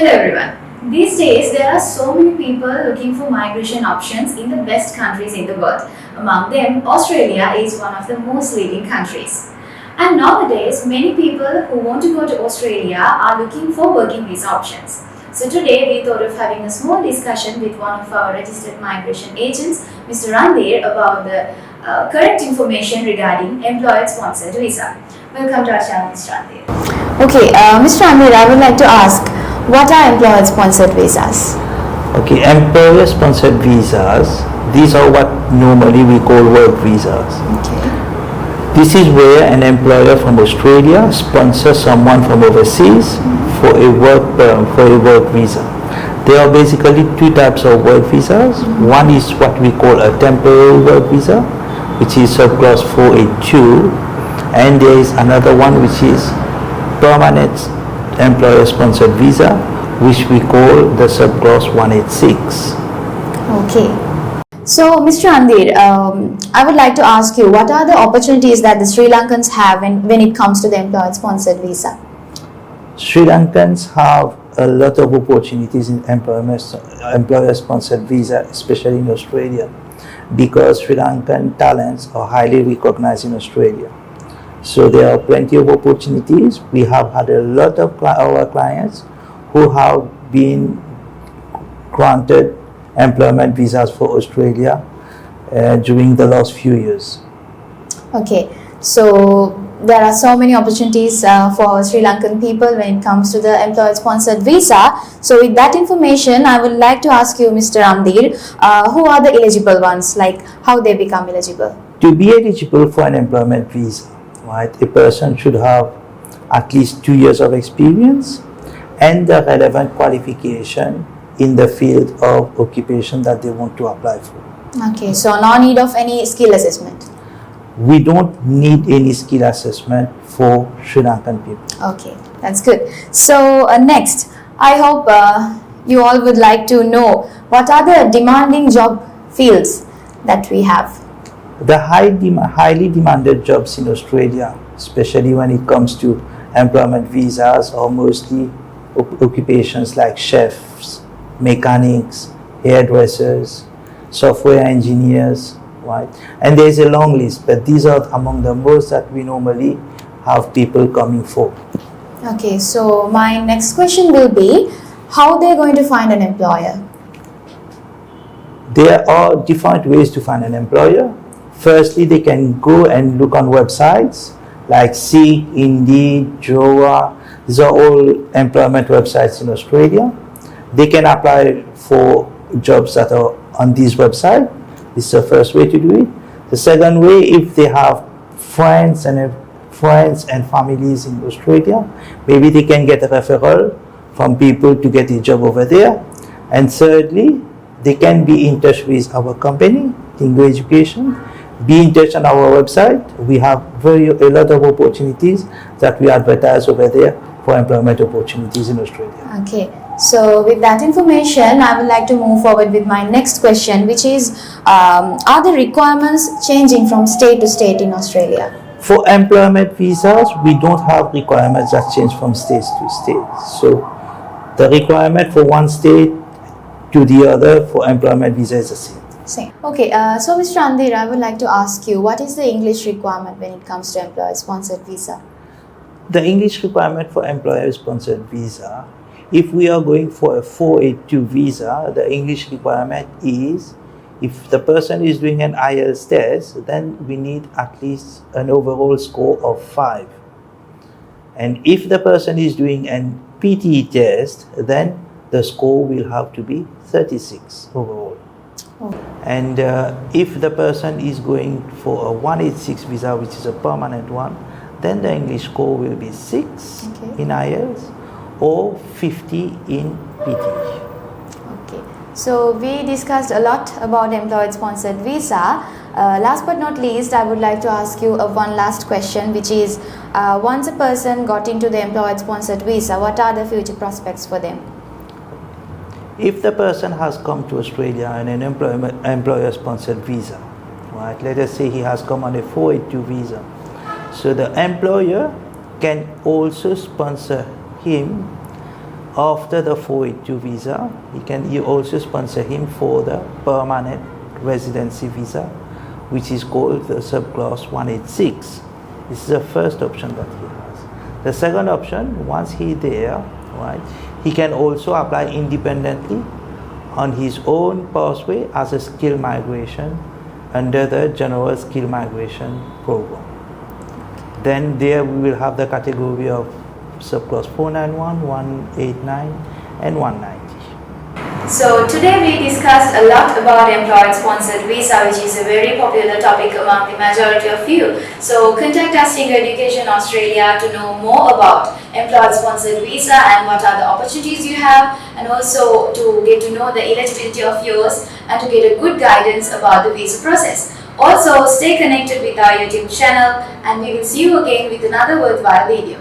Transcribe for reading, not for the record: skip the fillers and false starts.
Hello everyone. These days there are so many people looking for migration options in the best countries in the world. Among them, Australia is one of the most leading countries. And nowadays, many people who want to go to Australia are looking for working visa options. So today we thought of having a small discussion with one of our registered migration agents, Mr. Randheer, about the correct information regarding employer-sponsored visa. Welcome to our channel, Mr. Randheer. Okay, Mr. Randheer, I would like to ask, what are employer-sponsored visas? Okay, employer-sponsored visas, these are what normally we call work visas. Okay. This is where an employer from Australia sponsors someone from overseas for a work visa. There are basically two types of work visas. One is what we call a temporary work visa, which is subclass 482, and there is another one which is permanent employer-sponsored visa, which we call the subclass 186. Okay. So, Mr. Randheer, I would like to ask you, what are the opportunities that the Sri Lankans have when it comes to the employer-sponsored visa? Sri Lankans have a lot of opportunities in employer-sponsored visa, especially in Australia, because Sri Lankan talents are highly recognized in Australia. So there are plenty of opportunities. We have had a lot of our clients who have been granted employment visas for Australia during the last few years. Okay, so there are so many opportunities for Sri Lankan people when it comes to the employer-sponsored visa. So with that information, I would like to ask you, Mr. Randheer, who are the eligible ones, like how they become eligible? To be eligible for an employment visa, right, a person should have at least 2 years of experience and the relevant qualification in the field of occupation that they want to apply for. Okay, so no need of any skill assessment. We don't need any skill assessment for Sri Lankan people. Okay, that's good. So next, I hope you all would like to know what are the demanding job fields that we have. The highly demanded jobs in Australia, especially when it comes to employment visas, are mostly occupations like chefs, mechanics, hairdressers, software engineers, right? And there is a long list, but these are among the most that we normally have people coming for. Okay, so my next question will be, how they are going to find an employer? There are different ways to find an employer. Firstly, they can go and look on websites like Seek, Indeed, Jora. These are all employment websites in Australia. They can apply for jobs that are on this website. This is the first way to do it. The second way, if they have friends and families in Australia, maybe they can get a referral from people to get a job over there. And thirdly, they can be in touch with our company, Tingo Education. Be in touch on our website. We have a lot of opportunities that we advertise over there for employment opportunities in Australia. Okay, so with that information, I would like to move forward with my next question, which is, are the requirements changing from state to state in Australia? For employment visas, we don't have requirements that change from state to state. So the requirement for one state to the other for employment visa is the same. Same. Okay, so Mr. Randheer, I would like to ask you, what is the English requirement when it comes to employer-sponsored visa? The English requirement for employer-sponsored visa, if we are going for a 482 visa, the English requirement is, if the person is doing an IELTS test, then we need at least an overall score of 5. And if the person is doing an PTE test, then the score will have to be 36 overall. Oh. And if the person is going for a 186 visa, which is a permanent one, then the English score will be 6 in IELTS or 50 in PTE. Okay, so we discussed a lot about employer-sponsored visa. Last but not least, I would like to ask you one last question, which is, once a person got into the employer-sponsored visa, what are the future prospects for them? If the person has come to Australia on an employer-sponsored visa, right? Let us say he has come on a 482 visa. So the employer can also sponsor him after the 482 visa, he also sponsor him for the permanent residency visa, which is called the subclass 186. This is the first option that he has. The second option, once he there, right, he can also apply independently on his own pathway as a skill migration under the general skill migration program. Then there we will have the category of subclass 491, 189 and 190. So today we discussed a lot about employer-sponsored visa, which is a very popular topic among the majority of you. So contact us in Education Australia to know more about employer-sponsored visa and what are the opportunities you have, and also to get to know the eligibility of yours and to get a good guidance about the visa process. Also, stay connected with our YouTube channel, and we will see you again with another worthwhile video.